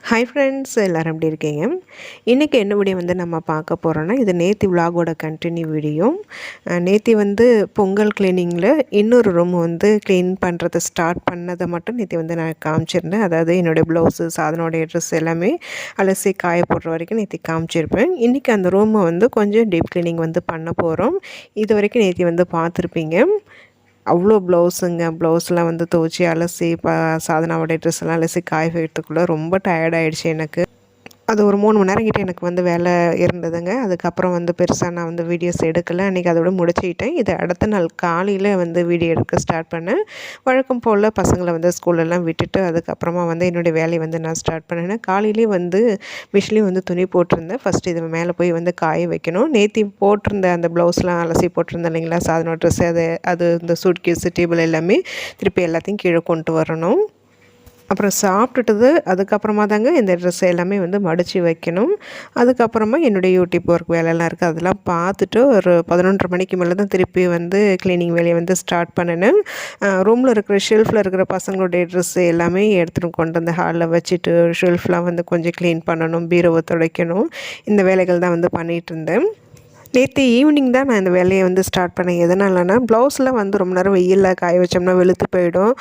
Hi friends, எல்லோரும் எப்படி இருக்கீங்க? இன்றைக்கி என்ன வீடியோ நம்ம பார்க்க போகிறோன்னா, இது நேத்தி விலாகோட கண்டினியூ வீடியோ. நேத்தி பொங்கல் கிளீனிங்கில் இன்னொரு ரூம் க்ளீன் பண்ணுறதை ஸ்டார்ட் பண்ணதை மட்டும் நேத்தி நான் காமிச்சிருந்தேன். அதாவது என்னுடைய ப்ளவுஸு, அதனுடைய ட்ரெஸ் எல்லாமே அலசி காய போடுற வரைக்கும் நேத்தி காமிச்சிருப்பேன். இன்றைக்கி அந்த ரூமை கொஞ்சம் டீப் க்ளீனிங் பண்ண போகிறோம். இது வரைக்கும் நேத்தி பார்த்துருப்பீங்க. அவ்வளோ ப்ளவுஸ்லாம் துவச்சி அலசி சாதனாவோடைய ட்ரெஸ் எல்லாம் அலசி காய வைக்கிறதுக்குள்ளே ரொம்ப டயர்டாயிடுச்சு எனக்கு. அது ஒரு 3 மணி நேரம் கிட்ட எனக்கு வேலை இருந்ததுங்க. அதுக்கப்புறம் பெருசாக நான் வீடியோஸ் எடுக்கலை. அன்றைக்கி அதோட முடிச்சுக்கிட்டேன். இது அடுத்த நாள் காலையில் வீடியோ எடுக்க ஸ்டார்ட் பண்ணேன். வழக்கம் போல் பசங்களை ஸ்கூலெல்லாம் விட்டுட்டு அதுக்கப்புறமா என்னுடைய வேலையை நான் ஸ்டார்ட் பண்ணினேன். காலையிலே மிஷின்லேயும் துணி போட்டிருந்தேன். ஃபஸ்ட்டு இது மேலே போய் காய வைக்கணும். நேற்று போட்டிருந்த அந்த ப்ளவுஸ்லாம் அலசி போட்டிருந்தேன் இல்லைங்களா, சாதனம் ட்ரெஸ், அது இந்த சூட்கேஸு டேபிள் எல்லாமே திருப்பி எல்லாத்தையும் கீழே கொண்டு வரணும். அப்புறம் சாப்பிட்டுட்டது அதுக்கப்புறமா தாங்க இந்த ட்ரெஸ் எல்லாமே மடித்து வைக்கணும். அதுக்கப்புறமா என்னுடைய யூடியூப் ஒர்க் வேலையெல்லாம் இருக்குது. அதெல்லாம் பார்த்துட்டு ஒரு 11:30 மணிக்கு மேலே தான் திருப்பி க்ளீனிங் வேலையை ஸ்டார்ட் பண்ணினேன். ரூமில் இருக்கிற ஷெல்ஃபில் இருக்கிற பசங்களுடைய ட்ரெஸ்ஸு எல்லாமே எடுத்துகிட்டு கொண்டு வந்து ஹாலில் வச்சுட்டு ஷெல்ஃப்லாம் கொஞ்சம் க்ளீன் பண்ணணும், பீரோவை துடைக்கணும். இந்த வேலைகள் தான் பண்ணிகிட்டு இருந்தேன். நேற்று ஈவினிங் தான் நான் இந்த வேலையை ஸ்டார்ட் பண்ணேன். எதனாலனா, ப்ளவுஸ்லாம் ரொம்ப நேரம் வெயிலில் காய வச்சோம்னா வெளுத்து போயிடும்.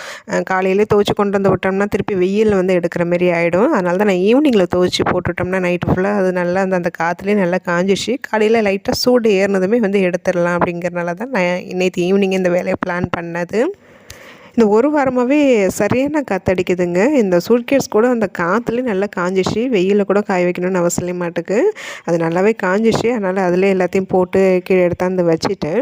காலையிலே துவச்சி கொண்டு வந்து விட்டோம்னா திருப்பி வெயிலில் எடுக்கிற மாரி ஆகிடும். அதனால தான் நான் ஈவினிங்கில் துவச்சி போட்டுவிட்டோம்னா நைட்டு ஃபுல்லாக அது நல்லா அந்த காற்றுலேயே நல்லா காஞ்சிச்சு. காலையில் லைட்டாக சூடு ஏறினதுமே எடுத்துடலாம் அப்படிங்கிறனால தான் நான் நேற்று ஈவினிங் இந்த வேலையை பிளான் பண்ணது. இந்த ஒரு வாரமாகவே சரியான காற்றடிக்குதுங்க. இந்த சூட்கேஸ் கூட அந்த காற்றுலேயே நல்லா காஞ்சிச்சு. வெயிலில் கூட காய வைக்கணும்னு அவசியம் மாட்டுக்கு. அது நல்லாவே காஞ்சிச்சு. அதனால் அதிலே எல்லாத்தையும் போட்டு கீழே எடுத்தாந்து வச்சுட்டேன்.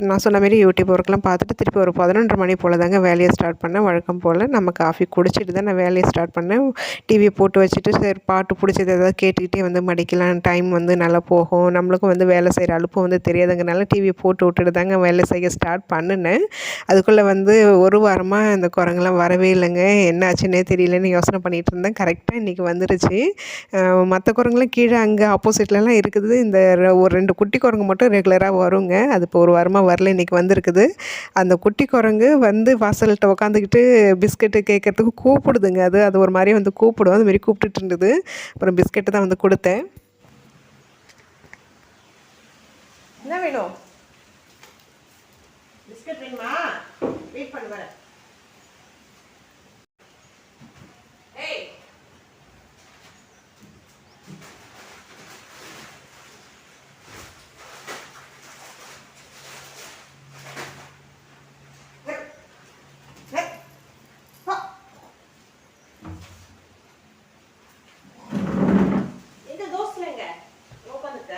நான் சொன்ன மாரி யூடியூப் ஒர்க்லாம் பார்த்துட்டு திருப்பி ஒரு 11:30 மணி போல் தாங்க வேலையை ஸ்டார்ட் பண்ணேன். வழக்கம் போல் நம்ம காஃபி குடிச்சிட்டு தான் நான் வேலையை ஸ்டார்ட் பண்ணேன். டிவியை போட்டு வச்சுட்டு சரி பாட்டு பிடிச்சது ஏதாவது கேட்டுக்கிட்டே மடிக்கலாம். டைம் நல்லா போகும். நம்மளுக்கும் வேலை செய்கிற அலுப்பு தெரியாதுங்கனால டிவியை போட்டு விட்டுட்டு தாங்க வேலை செய்ய ஸ்டார்ட் பண்ணினேன். அதுக்குள்ளே ஒரு வாரமாக இந்த குரங்கெல்லாம் வரவே இல்லைங்க. என்ன ஆச்சுன்னே தெரியலன்னு யோசனை பண்ணிகிட்டு இருந்தேன். கரெக்டாக இன்றைக்கி வந்துருச்சு. மற்ற குரங்குலாம் கீழே அங்கே ஆப்போசிட்லலாம் இருக்குது. இந்த ஒரு 2 குட்டி குரங்கு மட்டும் ரெகுலராக வருங்க. அது இப்போ ஒரு வாரமாக வரல, இன்றைக்கி வந்திருக்குது. அந்த குட்டி குரங்கு வாசல்கிட்ட உட்காந்துக்கிட்டு பிஸ்கெட்டு கேட்குறதுக்கு கூப்பிடுதுங்க. அது ஒரு மாதிரி கூப்பிடும். அதுமாரி கூப்பிட்டுட்டு இருந்தது. அப்புறம் பிஸ்கெட்டு தான் கொடுத்தேன். என்ன வேணும்? பிஸ்கட் வேணுமா? வெயிட் பண்ணு வரேன். ஏய், எங்க தோஸ்ல எங்க உட்காந்துட்ட?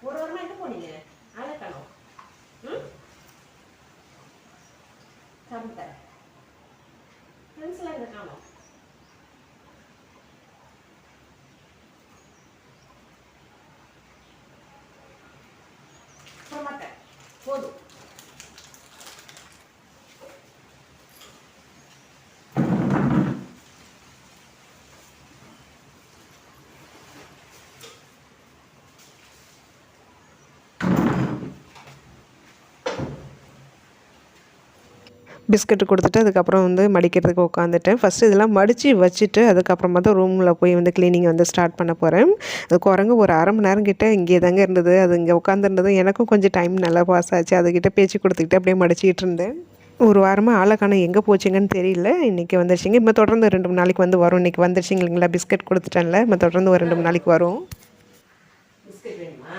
ஒரு வாரமா எங்க போனீங்க? ஆளே காணோம். சாப்பிட்டேன். ஃப்ரெண்ட்ஸ்லாம் எங்க காணோம்? போக மாட்டேன், போதும். பிஸ்கட்டு கொடுத்துட்டு அதுக்கப்புறம் மடிக்கிறதுக்கு உட்காந்துட்டேன். ஃபஸ்ட்டு இதெல்லாம் மடித்து வச்சுட்டு அதுக்கப்புறமா தான் ரூமில் போய் க்ளீனிங் ஸ்டார்ட் பண்ண போகிறேன். அது குரங்கு ஒரு 1/2 மணி நேரம் கிட்ட இங்கே தாங்க இருந்தது. அது இங்கே உட்காந்துருந்தது. எனக்கும் கொஞ்சம் டைம் நல்லா பாஸ் ஆச்சு. அதுக்கிட்ட பேச்சு கொடுத்துக்கிட்டு அப்படியே மடிச்சிக்கிட்டு இருந்தேன். ஒரு வாரமாக ஆளக்கான எங்கே போச்சுங்கன்னு தெரியல. இன்றைக்கி வந்துருச்சுங்க. இப்போ தொடர்ந்து 2 3 நாளைக்கு வரும். இன்றைக்கி வந்துருச்சுங்க இல்லைங்களா, பிஸ்கட் கொடுத்துட்டேன்ல. இப்போ தொடர்ந்து ஒரு 2 3 நாளைக்கு வரும். பிஸ்கட் வேணுமா?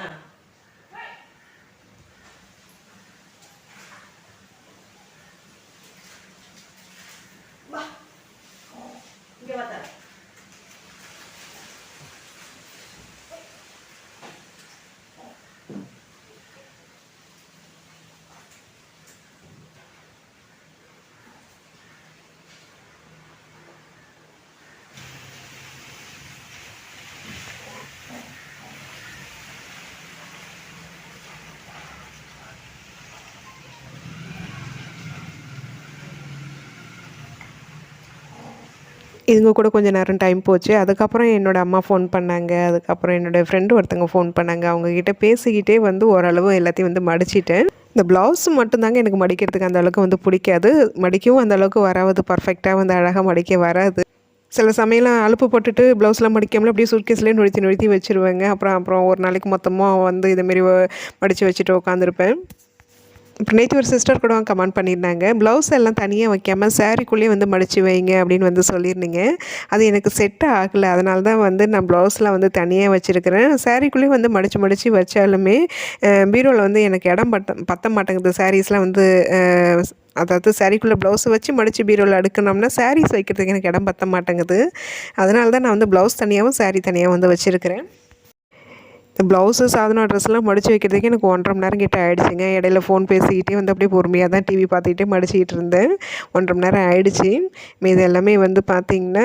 இங்கே பார்த்தா இதுங்க கூட கொஞ்சம் நேரம் டைம் போச்சு. அதுக்கப்புறம் என்னோடய அம்மா ஃபோன் பண்ணாங்க. அதுக்கப்புறம் என்னோடய ஃப்ரெண்டு ஒருத்தவங்க ஃபோன் பண்ணாங்க. அவங்கக்கிட்ட பேசிக்கிட்டே வந்து ஓரளவு எல்லாத்தையும் வந்து மடிச்சிட்டேன். இந்த ப்ளவுஸ் மட்டும்தாங்க எனக்கு மடிக்கிறதுக்கு அந்த அளவுக்கு வந்து பிடிக்காது. மடிக்கவும் அந்த அளவுக்கு வராது, பர்ஃபெக்டாக வந்து அழகாக மடிக்க வராது. சில சமயம்லாம் அலுப்பு போட்டுட்டு ப்ளவுஸ்லாம் மடிக்காமலே அப்படியே சூட்கேஸ்லேயே நொழுத்தி நொழுத்தி வச்சுருவேங்க. அப்புறம் ஒரு நாளைக்கு மொத்தமாக வந்து இதுமாரி மடித்து வச்சுட்டு உட்காந்துருப்பேன். அப்புறம் நேற்று ஒரு சிஸ்டர் கூட கமெண்ட் பண்ணியிருந்தாங்க, ப்ளவுஸ் எல்லாம் தனியாக வைக்காமல் சாரீக்குள்ளேயே வந்து மடித்து வைங்க அப்படின்னு வந்து சொல்லியிருந்தீங்க. அது எனக்கு செட் ஆகலை. அதனால தான் வந்து நான் ப்ளவுஸ்லாம் வந்து தனியாக வச்சுருக்கிறேன். சாரீக்குள்ளேயே வந்து மடித்து மடித்து வச்சாலுமே பீரோவில் வந்து எனக்கு இடம் பத்த மாட்டேங்குது. சாரீஸ்லாம் வந்து அதாவது சாரீக்குள்ளே ப்ளவுஸ் வச்சு மடித்து பீரோவில் அடுக்கணும்னா சாரீஸ் வைக்கிறதுக்கு எனக்கு இடம் பத்த மாட்டேங்குது. அதனால தான் நான் வந்து ப்ளவுஸ் தனியாகவும் சாரீ தனியாகவும் வந்து வச்சுருக்கிறேன். இந்த ப்ளவுஸு சாதன ட்ரெஸ்லாம் மடித்து வைக்கிறதுக்கு எனக்கு 1.5 மணி நேரம் கிட்ட ஆகிடுச்சிங்க. இடையில ஃபோன் பேசிக்கிட்டே வந்து அப்படியே பொறுமையாக தான் டிவி பார்த்துக்கிட்டே மடிச்சிக்கிட்டு இருந்தேன். 1.5 மணி நேரம் ஆகிடுச்சி. இது எல்லாமே வந்து பார்த்திங்கன்னா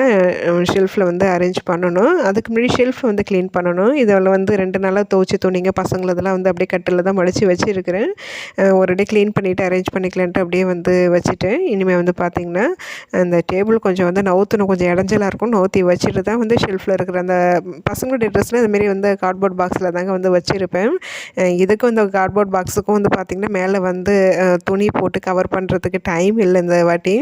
ஷெல்ஃபில் வந்து அரேஞ்ச் பண்ணணும். அதுக்கு முன்னாடி ஷெல்ஃப் வந்து க்ளீன் பண்ணணும். இதில் வந்து 2 நாளாக துவச்சி துணிங்க பசங்களதெல்லாம் வந்து அப்படியே கட்டில் தான் மடித்து வச்சுருக்கிறேன். ஒரு டே க்ளீன் பண்ணிவிட்டு அரேஞ்ச் பண்ணிக்கலான்ட்டு அப்படியே வந்து வச்சுட்டேன். இனிமேல் வந்து பார்த்திங்கன்னா அந்த டேபிள் கொஞ்சம் வந்து நவுத்தணும், கொஞ்சம் இடைஞ்சலாக இருக்கும். நவுத்தி வச்சுட்டு தான் வந்து ஷெல்ஃபில் இருக்கிற அந்த பசங்களுடைய ட்ரெஸ்லாம் இதுமாரி வந்து கார்ட்போர்ட் பாக்ஸில் தாங்க வந்து வச்சுருப்பேன். இதுக்கும் இந்த கார்ட்போர்ட் பாக்ஸுக்கும் வந்து பார்த்திங்கன்னா மேலே வந்து துணி போட்டு கவர் பண்ணுறதுக்கு டைம் இல்லை இந்த வாட்டி.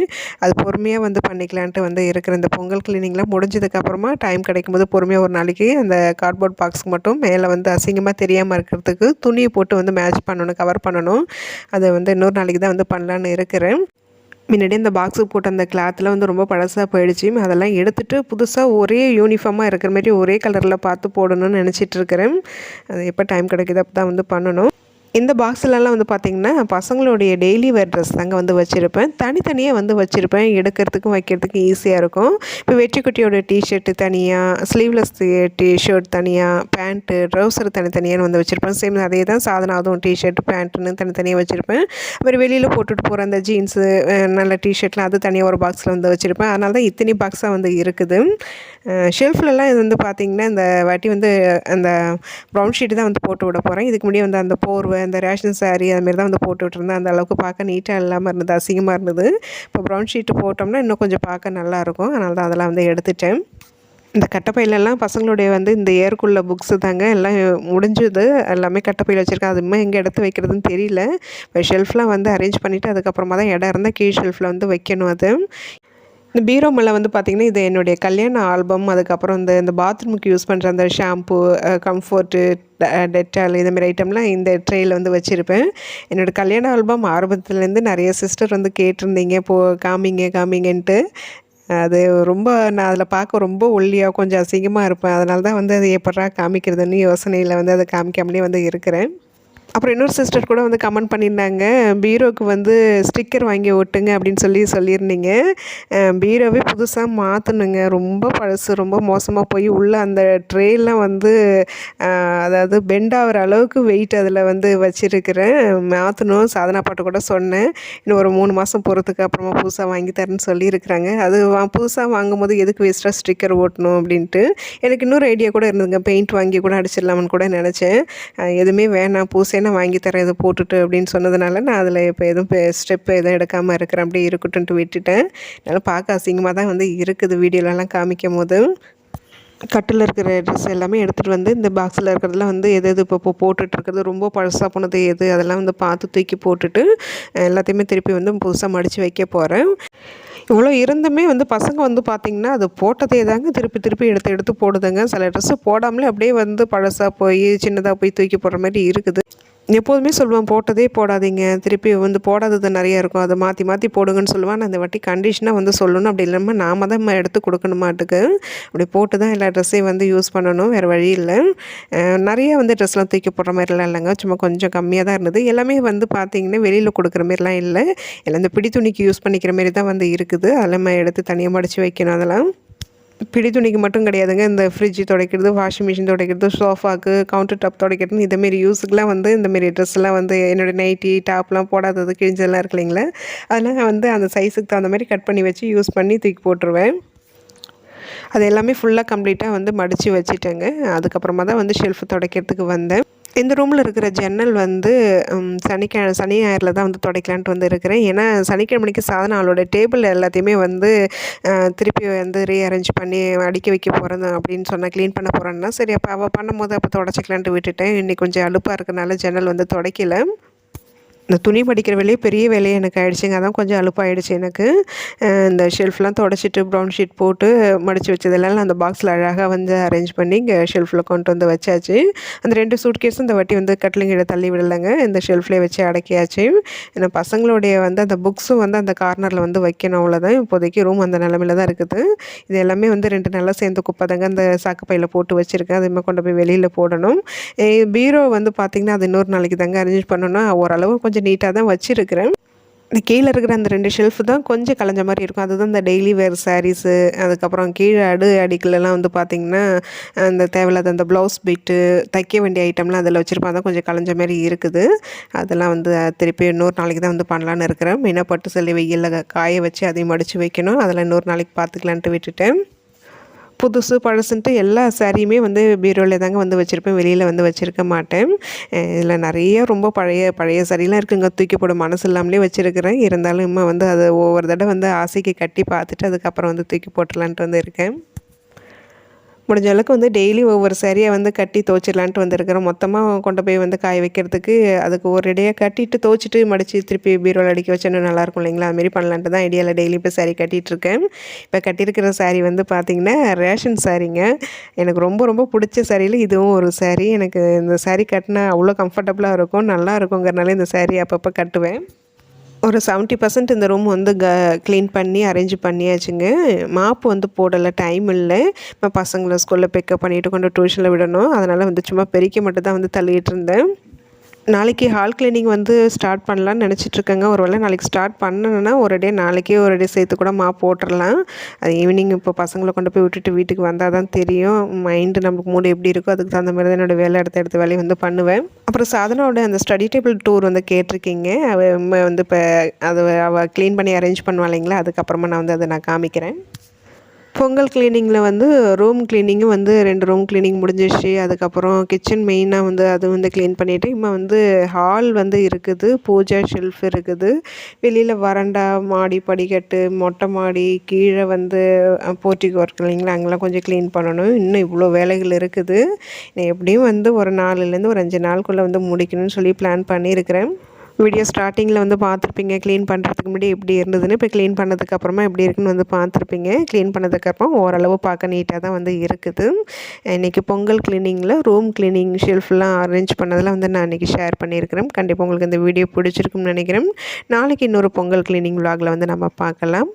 அது பொறுமையாக வந்து பண்ணிக்கலான்ட்டு வந்து இருக்கிற இந்த பொங்கல் கிளீனிங்லாம் முடிஞ்சதுக்கப்புறமா டைம் கிடைக்கும்போது பொறுமையாக ஒரு நாளைக்கு அந்த கார்ட்போர்ட் பாக்ஸுக்கு மட்டும் மேலே வந்து அசிங்கமாக தெரியாமல் இருக்கிறதுக்கு துணியை போட்டு வந்து மேட்ச் பண்ணணும், கவர் பண்ணணும். அதை வந்து இன்னொரு நாளைக்கு தான் வந்து பண்ணலான்னு இருக்கிறேன். முன்னாடி இந்த பாக்ஸுக்கு போட்ட அந்த கிளாத்தில் வந்து ரொம்ப பழசாக போயிடுச்சு. அதெல்லாம் எடுத்துகிட்டு புதுசாக ஒரே யூனிஃபார்மாக இருக்கிற மாதிரி ஒரே கலரில் பார்த்து போடணும்னு நினச்சிட்ருக்கிறேன். அது எப்போ டைம் கிடைக்குது அப்போ தான் வந்து பண்ணணும். இந்த பாக்ஸ்லலாம் வந்து பார்த்திங்கன்னா பசங்களுடைய டெய்லி வேர் ட்ரெஸ் தாங்க வந்து வச்சுருப்பேன். தனித்தனியாக வந்து வச்சுருப்பேன். எடுக்கிறதுக்கும் வைக்கிறதுக்கும் ஈஸியாக இருக்கும். இப்போ வெற்றிக்குட்டியோட டிஷர்ட்டு தனியாக, ஸ்லீவ்லெஸ் டிஷர்ட் தனியாக, பேண்ட்டு, ட்ரௌசர் தனித்தனியாக வந்து வச்சுருப்பேன். சேம் அதே தான் சாதனம், அதுவும் டிஷர்ட்டு பேண்ட்டுன்னு தனித்தனியாக வச்சுருப்பேன். அப்புறம் வெளியில் போட்டுட்டு போகிற அந்த ஜீன்ஸு நல்ல டிஷர்ட்லாம் அது தனியாக ஒரு பாக்ஸில் வந்து வச்சுருப்பேன். அதனால தான் இத்தனி பாக்ஸாக வந்து இருக்குது. ஷெல்ஃப்லலாம் இது வந்து பார்த்திங்கன்னா இந்த வாட்டி வந்து அந்த ப்ரௌன் ஷீட்டு தான் வந்து போட்டு விட போகிறேன். இதுக்கு முன்னாடி வந்து அந்த போர்வை, அந்த ரேஷன் சாரீ அதுமாரி தான் வந்து போட்டு விட்டுருந்தேன். அந்த அளவுக்கு பார்க்க நீட்டாக இல்லாமல் இருந்தது, அசிங்கமாக இருந்தது. இப்போ ப்ரௌன் ஷீட்டு போட்டோம்னா இன்னும் கொஞ்சம் பார்க்க நல்லாயிருக்கும். அதனால தான் அதெல்லாம் வந்து எடுத்துட்டேன். இந்த கட்டைப்பையிலெல்லாம் பசங்களுடைய வந்து இந்த ஏற்குள்ள புக்ஸு தாங்க எல்லாம் முடிஞ்சுது. எல்லாமே கட்டைப்பையில் வச்சுருக்கேன். அது இன்னும் எங்கே எடுத்து வைக்கிறதுன்னு தெரியல. இப்போ ஷெல்ஃப்லாம் வந்து அரேஞ்ச் பண்ணிவிட்டு அதுக்கப்புறமா தான் இடம் இருந்தால் கீழ் ஷெல்ஃபில் வந்து வைக்கணும். அது இந்த பீரோ மேலே வந்து பார்த்திங்கன்னா இது என்னுடைய கல்யாண ஆல்பம், அதுக்கப்புறம் இந்த பாத்ரூமுக்கு யூஸ் பண்ணுற அந்த ஷாம்பு, கம்ஃபர்ட்டு, டெட்டால் இதுமாரி ஐட்டம்லாம் இந்த ட்ரேயில் வந்து வச்சுருப்பேன். என்னோடய கல்யாண ஆல்பம் ஆரம்பத்துலேருந்து நிறைய சிஸ்டர் வந்து கேட்டிருந்தீங்க காமிங்கன்ட்டு. அது ரொம்ப நான் அதில் பார்க்க ரொம்ப ஒல்லியாக கொஞ்சம் அசிங்கமாக இருப்பேன். அதனால தான் வந்து அது எப்பட்றா காமிக்கிறதுன்னு யோசனையில் வந்து அதை காமிக்காமலே வந்து இருக்கிறேன். அப்புறம் இன்னொரு சிஸ்டர் கூட வந்து கமெண்ட் பண்ணியிருந்தாங்க, பீரோவுக்கு வந்து ஸ்டிக்கர் வாங்கி ஒட்டுங்க அப்படின்னு சொல்லியிருந்தீங்க. பீரோவே புதுசாக மாற்றணுங்க. ரொம்ப பழசு, ரொம்ப மோசமாக போய் உள்ளே அந்த ட்ரேலாம் வந்து அதாவது பெண்ட் ஆகிற அளவுக்கு வெயிட் அதில் வந்து வச்சுருக்கிறேன். மாற்றணும். சாதனா பாட்டு கூட சொன்னேன். இன்னும் ஒரு 3 மாதம் போகிறதுக்கு அப்புறமா புதுசாக வாங்கி தரேன்னு சொல்லியிருக்கிறாங்க. அது புதுசாக வாங்கும்போது எதுக்கு வேஸ்ட்டாக ஸ்டிக்கர் ஓட்டணும் அப்படின்ட்டு. எனக்கு இன்னொரு ஐடியா கூட இருந்ததுங்க, பெயிண்ட் வாங்கி கூட அடிச்சிடலாம்னு கூட நினச்சேன். எதுவுமே வேணாம், பூசே நான் வாங்கி தரேன் இதை போட்டுட்டு அப்படின்னு சொன்னதுனால நான் அதில் இப்போ எதுவும் ஸ்டெப் எதுவும் எடுக்காமல் இருக்கிறேன். அப்படியே இருக்கட்டும்ன்ட்டு விட்டுட்டேன். அதனால் பார்க்க அசிங்கமாக தான் வந்து இருக்குது வீடியோலலாம் காமிக்கும் போது. கட்டில் இருக்கிற ட்ரெஸ் எல்லாமே எடுத்துகிட்டு வந்து இந்த பாக்ஸில் இருக்கிறதுலாம் வந்து எது இப்போ போட்டுட்ருக்கிறது ரொம்ப பழசாக போனது எது அதெல்லாம் வந்து பார்த்து தூக்கி போட்டுட்டு எல்லாத்தையுமே திருப்பி வந்து புதுசாக மடித்து வைக்க போகிறேன். இவ்வளோ இருந்துமே வந்து பசங்க வந்து பார்த்திங்கன்னா அது போட்டதே தாங்க திருப்பி எடுத்து போடுதுங்க. சில ட்ரெஸ்ஸு போடாமலே அப்படியே வந்து பழசாக போய் சின்னதாக போய் தூக்கி போடுற மாதிரி இருக்குது. எப்போதுமே சொல்லுவேன், போட்டதே போடாதீங்க, திருப்பி வந்து போடாதது நிறையா இருக்கும், அதை மாற்றி போடுங்கன்னு சொல்லுவேன். நான் இந்த வாட்டி கண்டிஷனாக வந்து சொல்லணும். அப்படி இல்லாமல் நாம தான் எடுத்து கொடுக்கணுமாட்டுக்கு. அப்படி போட்டு தான் எல்லா ட்ரெஸ்ஸையும் வந்து யூஸ் பண்ணணும், வேறு வழி இல்லை. நிறைய வந்து ட்ரெஸ்லாம் தூக்கி போடுற மாதிரிலாம் இல்லைங்க, சும்மா கொஞ்சம் கம்மியாக தான் இருந்தது. எல்லாமே வந்து பார்த்திங்கன்னா வெளியில் கொடுக்குற மாதிரிலாம் இல்லை, எல்லாம் இந்த பிடி துணிக்கு யூஸ் பண்ணிக்கிற மாரி தான் வந்து இருக்குது. அதெல்லாம் எடுத்து தனியாக மடித்து வைக்கணும். அதெல்லாம் பிடி துணிக்கு மட்டும் கிடையாதுங்க, இந்த ஃப்ரிட்ஜ் துடைக்கிறது, வாஷிங் மிஷின் துடைக்கிறது, சோஃபாக்கு, கவுண்டர் டாப் துடைக்கிறதுன்னு இந்தமாரி யூஸுக்கெலாம் வந்து இந்தமாரி ட்ரெஸ்லாம் வந்து என்னோடய நைட்டி டாப்லாம் போடாதது கிழிஞ்செல்லாம் இருக்கு இல்லைங்களா, அதெல்லாம் வந்து அந்த சைஸுக்கு தகுந்த மாதிரி கட் பண்ணி வச்சு யூஸ் பண்ணி தூக்கி போட்டுருவேன். அது எல்லாமே ஃபுல்லாக கம்ப்ளீட்டாக வந்து மடித்து வச்சுட்டேங்க. அதுக்கப்புறமா தான் வந்து ஷெல்ஃபு துடைக்கிறதுக்கு வந்தேன். இந்த ரூமில் இருக்கிற ஜன்னல் வந்து சனி ஞாயிறில் தான் வந்து துடைக்கலான்ட்டு வந்து இருக்கிறேன். ஏன்னா சனிக்கிழமைக்கு சாதனம் அவளோட டேபிள் எல்லாத்தையுமே வந்து திருப்பி வந்து ரீஅரேஞ்ச் பண்ணி அடுக்கி வைக்க போகிறேன் அப்படின்னு சொன்னால் க்ளீன் பண்ண போகிறேன்னா, சரி அப்போ அவள் பண்ணும்போது அப்போ துடைச்சிக்கலான்ட்டு விட்டுட்டேன். இன்றைக்கி கொஞ்சம் அலுப்பாக இருக்கனால ஜன்னல் வந்து துடைக்கல. இந்த துணி மடிக்கிற வேலையே பெரிய வேலையே எனக்கு ஆகிடுச்சிங்க. அதான் கொஞ்சம் அலுப்பாயிடுச்சு எனக்கு. இந்த ஷெல்ஃப்லாம் துடைச்சிட்டு ப்ரௌன் ஷீட் போட்டு மடித்து வச்சதெல்லாம் அந்த பாக்ஸில் அழகாக வந்து அரேஞ்ச் பண்ணி இங்கே ஷெல்ஃபில் கொண்டு வந்து வச்சாச்சு. அந்த 2 சூட்கேஸும் இந்த வாட்டி வந்து கட்டிலுங்கீழ தள்ளி விடலைங்க. இந்த ஷெல்ஃப்லேயே வச்சு அடக்கியாச்சு. ஏன்னா பசங்களுடைய வந்து அந்த புக்ஸும் வந்து அந்த கார்னரில் வந்து வைக்கணும், அவ்வளோதான். இப்போதைக்கு ரூம் அந்த நிலமையில தான் இருக்குது. இது எல்லாமே வந்து 2 நாளாக சேர்ந்து குப்பை தாங்க அந்த சாக்கு பையில் போட்டு வச்சுருக்கேன். அதுமாதிரி கொண்டு போய் வெளியில் போடணும். பீரோ வந்து பார்த்திங்கன்னா அது இன்னொரு நாளைக்கு தாங்க அரேஞ்ச் பண்ணணும். ஓரளவு கொஞ்சம் நீட்டாக தான் வச்சுருக்கிறேன். இந்த கீழே இருக்கிற அந்த 2 ஷெல்ஃபு தான் கொஞ்சம் கலைஞ்ச மாதிரி இருக்கும். அதுதான் இந்த டெய்லி வேர் சாரீஸு, அதுக்கப்புறம் கீழே அடிக்கலலாம் வந்து பார்த்திங்கன்னா அந்த தேவையில்லாத அந்த ப்ளவுஸ் பிட்டு, தைக்க வேண்டிய ஐட்டம்லாம் அதில் வச்சுருப்பேன். அதான் கொஞ்சம் கலைஞ்ச மாதிரி இருக்குது. அதெல்லாம் வந்து திருப்பி இன்னொரு நாளைக்கு தான் வந்து பண்ணலான்னு இருக்கிறேன். மெயினாக பட்டு சேலை வெயிலில் காய வச்சு அதையும் மடித்து வைக்கணும். அதெல்லாம் இன்னொரு நாளைக்கு பார்த்துக்கலான்ட்டு விட்டுட்டேன். புதுசு பழசுன்ட்டு எல்லா சாரியுமே வந்து பீரோவில் தாங்க வந்து வச்சுருப்பேன். வெளியில் வந்து வச்சுருக்க மாட்டேன். இதில் நிறைய ரொம்ப பழைய சாரிலாம் இருக்குங்க. தூக்கி போட மனசு இல்லாமலே வச்சுருக்கிறேன். இருந்தாலும் வந்து அதை ஒவ்வொரு தடவை வந்து ஆசைக்கு கட்டி பார்த்துட்டு அதுக்கப்புறம் வந்து தூக்கி போட்டுடலான்ட்டு வந்து இருக்கேன். முடிஞ்ச அளவுக்கு வந்து டெய்லி ஒவ்வொரு சாரியாக வந்து கட்டி துவைச்சிடலான்ட்டு வந்துருக்கிறேன். மொத்தமாக கொண்டு போய் வந்து காய வைக்கிறதுக்கு அதுக்கு ஒரேடியாக கட்டிட்டு துவைச்சிட்டு மடித்து திருப்பி பீரோவில் அடுக்கி வச்சா இன்னும் நல்லாயிருக்கும் இல்லைங்களா? அதுமாரி பண்ணலான்ட்டு தான் ஐடியாவில் டெய்லி இப்போ சாரி கட்டிகிட்ருக்கேன். இப்போ கட்டியிருக்கிற சாரி வந்து பார்த்திங்கன்னா ரேஷன் சாரீங்க. எனக்கு ரொம்ப ரொம்ப பிடிச்ச சாரியில் இதுவும் ஒரு சாரி. எனக்கு இந்த சாரி கட்டினா அவ்வளோ கம்ஃபர்டபுளாக இருக்கும், நல்லா இருக்குங்கிறனால இந்த சாரி அப்பப்போ கட்டுவேன். ஒரு 70% இந்த ரூம் வந்து க்ளீன் பண்ணி அரேஞ்ச் பண்ணியாச்சுங்க. மாப்பு வந்து போடலை, டைம் இல்லை. இப்போ பசங்களை ஸ்கூலில் பிக்கப் பண்ணிவிட்டு கொண்டு டியூஷனில் விடணும். அதனால் வந்து சும்மா பெருக்கி மட்டும் தான் வந்து தள்ளிகிட்டு இருந்தேன். நாளைக்கு ஹால் கிளீனிங் வந்து ஸ்டார்ட் பண்ணலான்னு நினச்சிட்ருக்கேங்க. ஒரு வேளை நாளைக்கு ஸ்டார்ட் பண்ணணுன்னா நாளைக்கே ஒரு டே சேர்த்து கூட போட்டுடலாம். அது ஈவினிங் இப்போ பசங்களை கொண்டு போய் விட்டுட்டு வீட்டுக்கு வந்தால் தான் தெரியும். மைண்டு நமக்கு மூடு எப்படி இருக்கோ அதுக்கு தகுந்த மாதிரி தான் என்னோடய வேலை எடுத்த வேலையை வந்து பண்ணுவேன். அப்புறம் சாதனாவோட அந்த ஸ்டடி டேபிள் டூர் வந்து கேட்டிருக்கீங்க. அவள் வந்து இப்போ அவள் க்ளீன் பண்ணி அரேஞ்ச் பண்ணுவா இல்லைங்களா? அதுக்கப்புறமா நான் வந்து அதை காமிக்கிறேன். பொங்கல் கிளீனிங்கில் வந்து ரூம் கிளீனிங்கும் வந்து 2 ரூம் கிளீனிங் முடிஞ்சிடுச்சு. அதுக்கப்புறம் கிச்சன் மெயினாக வந்து அது வந்து க்ளீன் பண்ணிவிட்டு இப்போ வந்து ஹால் வந்து இருக்குது, பூஜை ஷெல்ஃப் இருக்குது, வெளியில் வராண்டா, மாடி படிக்கட்டு, மொட்டை மாடி, கீழே வந்து போர்ட்டிகோ இருக்கு இல்லைங்களா? அங்கெல்லாம் கொஞ்சம் க்ளீன் பண்ணணும். இன்னும் இவ்வளோ வேலைகள் இருக்குது. நான் எப்படியும் வந்து ஒரு 4லேருந்து ஒரு 5 நாளுக்குள்ளே வந்து முடிக்கணும்னு சொல்லி பிளான் பண்ணியிருக்கிறேன். வீடியோ ஸ்டார்டிங்கில் வந்து பார்த்துருப்பீங்க க்ளீன் பண்ணுறதுக்கு முன்னாடி எப்படி இருந்ததுன்னு. இப்போ க்ளீன் பண்ணதுக்கப்புறமா எப்படி இருக்குன்னு வந்து பார்த்துருப்பீங்க. க்ளீன் பண்ணதுக்கப்புறம் ஓரளவு பார்க்க நீட்டாக தான் வந்து இருக்குது. இன்றைக்கி பொங்கல் க்ளீனிங்கில் ரூம் க்ளீனிங் ஷெல்ஃப்லாம் அரேஞ்ச் பண்ணதெல்லாம் வந்து நான் இன்றைக்கி ஷேர் பண்ணியிருக்கிறேன். கண்டிப்பாக உங்களுக்கு இந்த வீடியோ பிடிச்சிருக்குன்னு நினைக்கிறேன். நாளைக்கு இன்னொரு பொங்கல் க்ளீனிங் விலாகில் வந்து நம்ம பார்க்கலாம்.